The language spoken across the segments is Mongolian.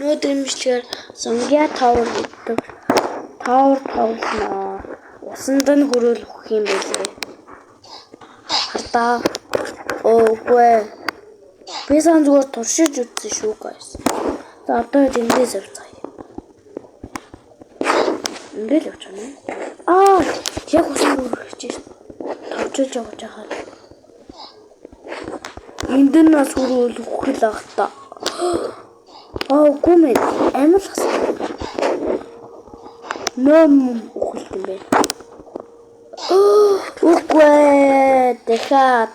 Өнөөдөр имжлэгээр Сонгя Tower гэдэг Tower тоглоно. Усанд нь хөрөөл өгөх юм байлээ. Хардаа. Өөгүй. Би сан зүгээр туршиж үзсэн шүү guys. За одоо эндээс авцгаая. Ингээд явж байна. Яг усанд хөрөх гэж тавчилж явж байгаа. Энд нь бас хөрөөл өгөх л ах та. Гүмэн амар хасан. Ном өгөх юм бэ. Үгүй дахиад.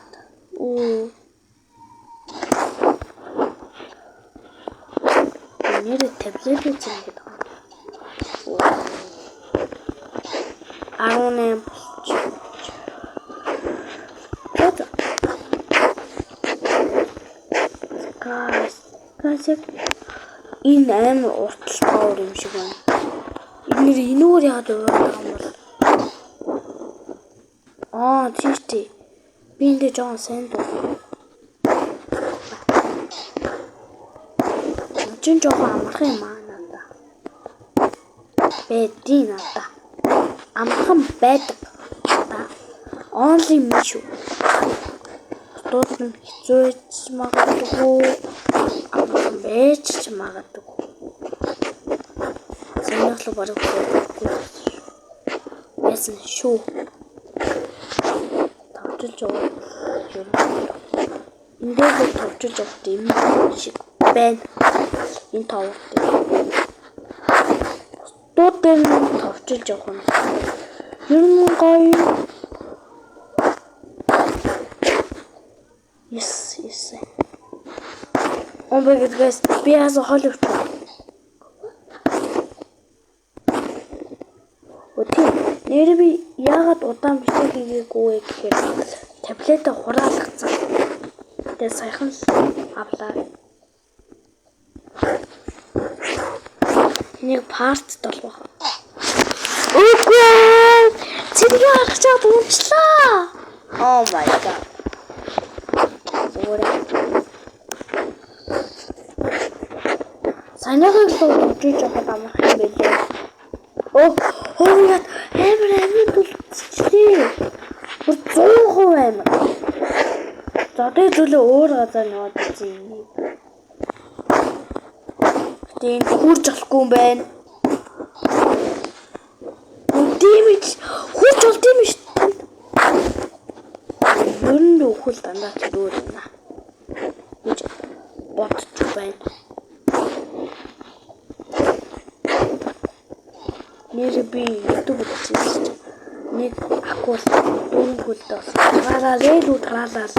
Нэр таблет гэж юм гэдэг. 18 Guys, энэ амар уртл тоор юм шиг байна. Эдгээр энүүгээр яагаад яваад байгаа юм бол. Тийштэй. Би энэ жоон сайн дуу. Чин жоон амархан юм аа надаа. Бэдий надаа. Амархан байдаг. Only me шүү. Тууд нь хэцүүч магадгүй. Бэж ч магадгүй. Санаачлаг барах байхгүй. Яасан шүү. Тавчилж яваа. Ингээд тавчилж явах юм шиг байна. Энэ тавт. Тууд нь тавчилж явах юм. Юм гоё. Yes. Oh my god guys, би яас холив. Нэр би яагаад удаан бичлэг хийгээгүй гэхээр таблетаа хураалгацсан. Тэгээ саяхан авлаа. Нэг парт толгох. Үгүй! Цэнийг харах чад унчлаа. Oh my god. Санаагаар л удаж явах амарх юм байлээ. Яа, амар тулцлээ. 100% амар. За тэгээ зүйлээ өөр газар яваад үзье. Тэгээд хурж авахгүй юм байна. Димэж хурж болд юм шүү. Юу нөхөл дандаа зүгээр байна. Бодч байна. Нэр би YouTube үзсэн. Нэг акул дөнгөлдөөс тралаа.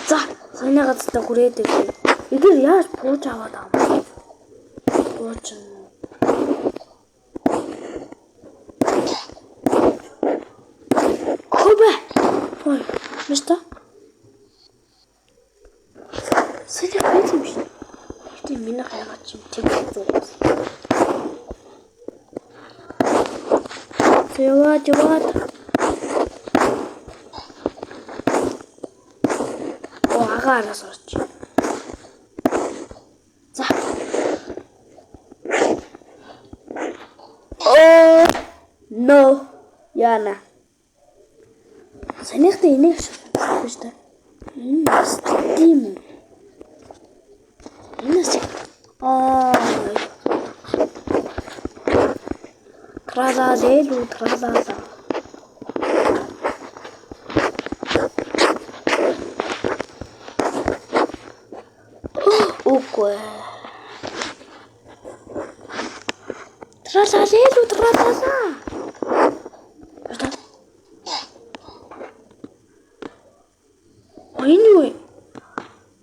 За, санаагаа та хүрээд ирээ. Эдгээр яаж бууж аваад байгаа юм? Бууж. Хобе. Ой, мишта. Сэдэ бэзэм биш. Гэтэ миний хайгаад чим тэг зуус. Яваад. Агаараас орч. За. No. Яна. Санийхтай энийг шүү дээ. Steam. Тралала. Үгүй. Тралала. Ой.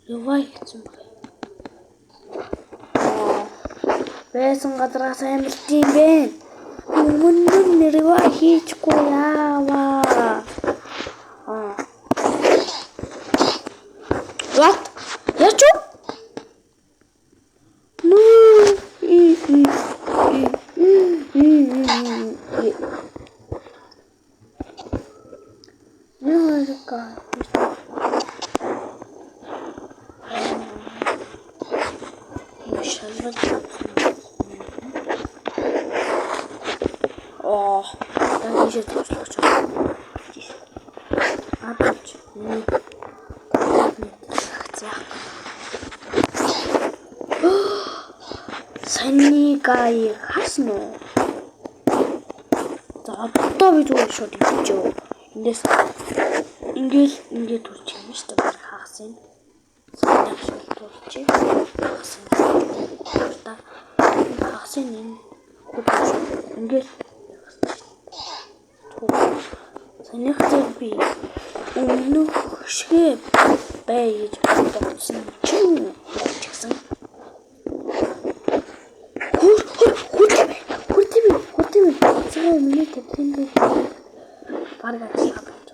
Яваа гэсэн бэ. Бэсэн гадраас амилт юм бэ. Өмнө нэрваа хийчихгүй яаваа. What? Яч уу? my god. Oh, dan is het terug. Appeltje. Nee. Санийгаа хаснаа. За одоо би зүгээр шууд идчихв. Ингээд турч юм шүү дээ. Хагасан. Саний шууд турчих. Хагасан. Хагасан энэ. Ингээд санийх дээр би өмнөх шиг байж бодсон чинь гэсэн. Миний тэтгэл баргаж аваад.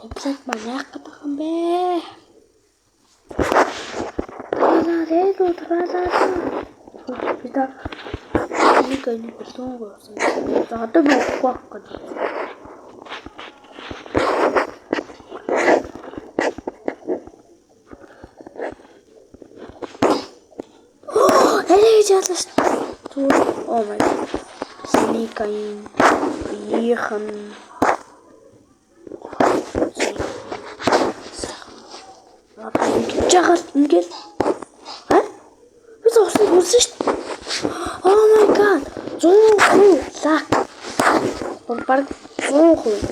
Тэтгэл манайх гэдэг юм бэ? Бид нэг бүлгэн гоосон. За одоо би өгөх гэж. Oh my god. Sneaking. Vliegen. Wat denk je? Jagal, Ingrid. Hè? Wat is dat? Wat is het? Oh my god. Zo goed. Zak. Voor park. Zo goed.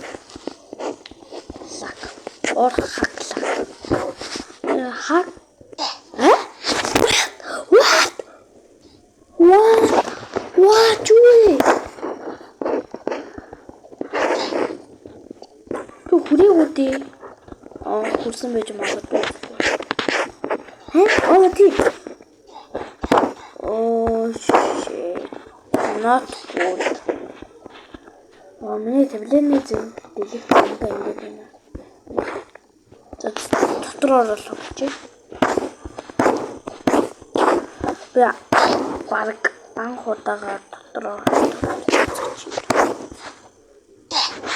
Zak. Or hak. Zak. Hak. Hè? What? What? Julie? Tú хүрээгүй. Хүрсэн байж магадгүй. Oh, тий. Oh shit. Not good. Миний таблетны зэн дэлгэх юмтай ингээд байна. За дотор оруулах гэж. Би баг анх удаага дотор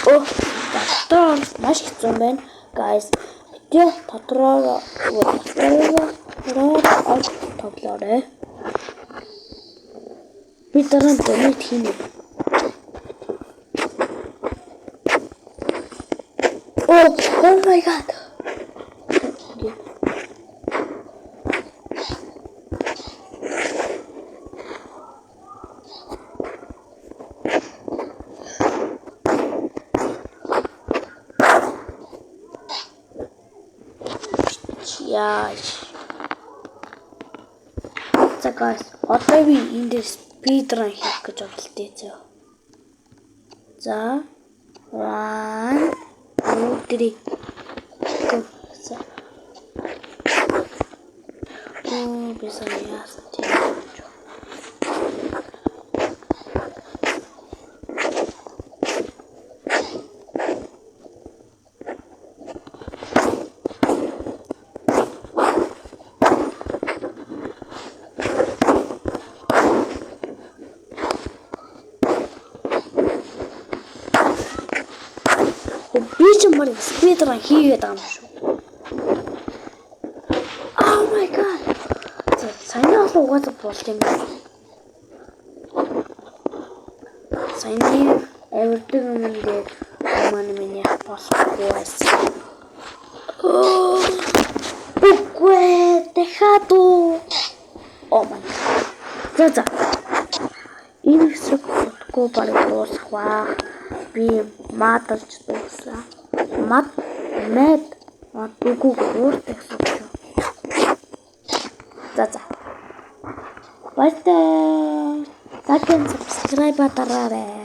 дотор маш хэцүү байна. Guys, бид дотроо тоглоорой. Би дараа нь донет хийнэ. Oh my god. За guys, одоо би энэ speedrun хийх гэж оролдъё зөө. За 1 2 3 go. Bisa яасан тийм. Мөр speedrun хийгээд байгаа юм шүү. Oh my god. Саний олон угаасаа болт юм байна. Саний авирдаг юм дээр манай миний болохгүй байсан. Үгүй тэхату. Oh my god. За. Энэ хэсэг утгагүй барыг дуусгаваа. Би маталж дуусаа. Мат үгүй ууртай гэсэн шүү. За. Баярлалаа. Subscribe дараарай.